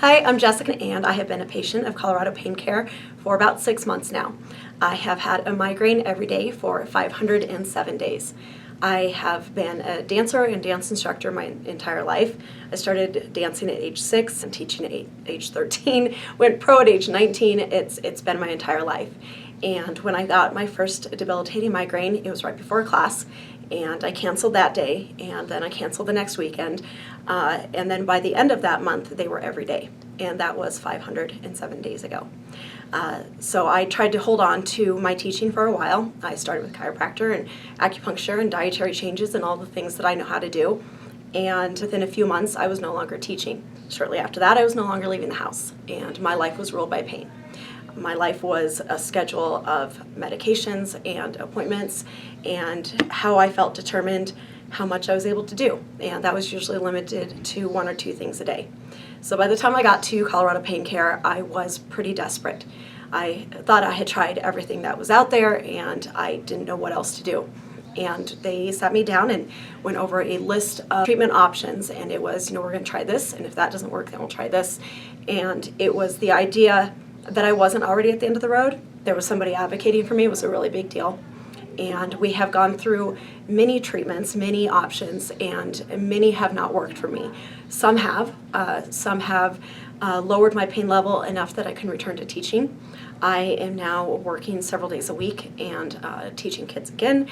Hi, I'm Jessica and I have been a patient of Colorado Pain Care for about 6 months now. I have had a migraine every day for 507 days. I have been a dancer and dance instructor my entire life. I started dancing at age 6 and teaching at age 13, went pro at age 19. It's been my entire life. And when I got my first debilitating migraine, it was right before a class, and I canceled that day, and then I canceled the next weekend, and then by the end of that month, they were every day, and that was 507 days ago. So I tried to hold on to my teaching for a while. I started with chiropractor and acupuncture and dietary changes and all the things that I know how to do, and within a few months, I was no longer teaching. Shortly after that, I was no longer leaving the house, and my life was ruled by pain. My life was a schedule of medications and appointments, and how I felt determined how much I was able to do. And that was usually limited to 1 or 2 things a day. So by the time I got to Colorado Pain Care, I was pretty desperate. I thought I had tried everything that was out there, and I didn't know what else to do. And they sat me down and went over a list of treatment options, and it was, we're going to try this, and if that doesn't work, then we'll try this. And it was the idea that I wasn't already at the end of the road. There was somebody advocating for me. It was a really big deal. And we have gone through many treatments, many options, and many have not worked for me. Some have lowered my pain level enough that I can return to teaching. I am now working several days a week and teaching kids again,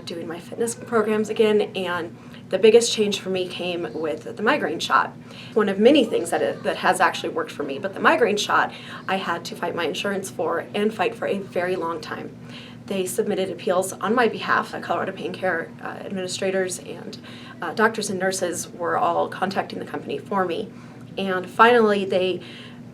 doing my fitness programs again, and the biggest change for me came with the migraine shot. One of many things that has actually worked for me, but the migraine shot I had to fight my insurance for and fight for a very long time. They submitted appeals on my behalf. Colorado Pain Care administrators and doctors and nurses were all contacting the company for me. And finally, they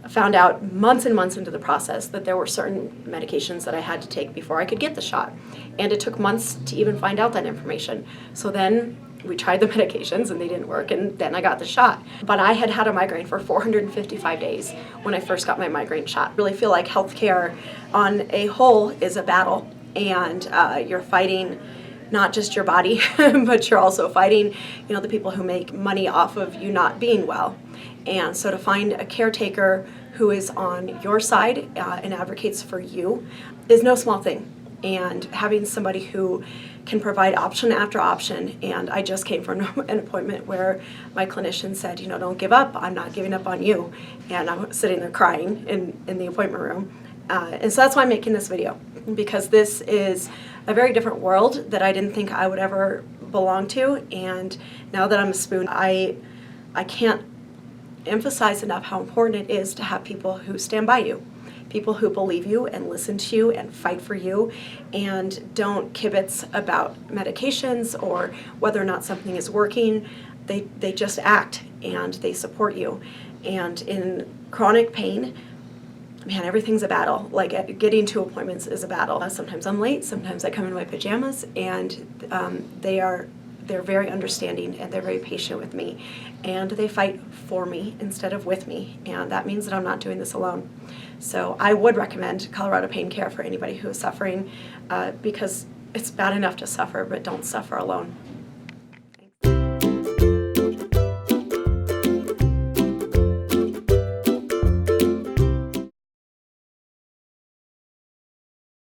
found out months and months into the process that there were certain medications that I had to take before I could get the shot. And it took months to even find out that information. So then we tried the medications and they didn't work, and then I got the shot. But I had had a migraine for 455 days when I first got my migraine shot. I really feel like healthcare on a whole is a battle, and you're fighting not just your body, but you're also fighting, the people who make money off of you not being well. And so to find a caretaker who is on your side and advocates for you is no small thing. And having somebody who can provide option after option, and I just came from an appointment where my clinician said, don't give up, I'm not giving up on you. And I'm sitting there crying in the appointment room. And so that's why I'm making this video, because this is a very different world that I didn't think I would ever belong to. And now that I'm a spoon, I can't emphasize enough how important it is to have people who stand by you, people who believe you and listen to you and fight for you and don't kibitz about medications or whether or not something is working. They just act and they support you. And in chronic pain, man, everything's a battle. Like getting to appointments is a battle. Sometimes I'm late, sometimes I come in my pajamas, and they're very understanding and they're very patient with me, and they fight for me instead of with me, and that means that I'm not doing this alone. So I would recommend Colorado Pain Care for anybody who is suffering, because it's bad enough to suffer, but don't suffer alone.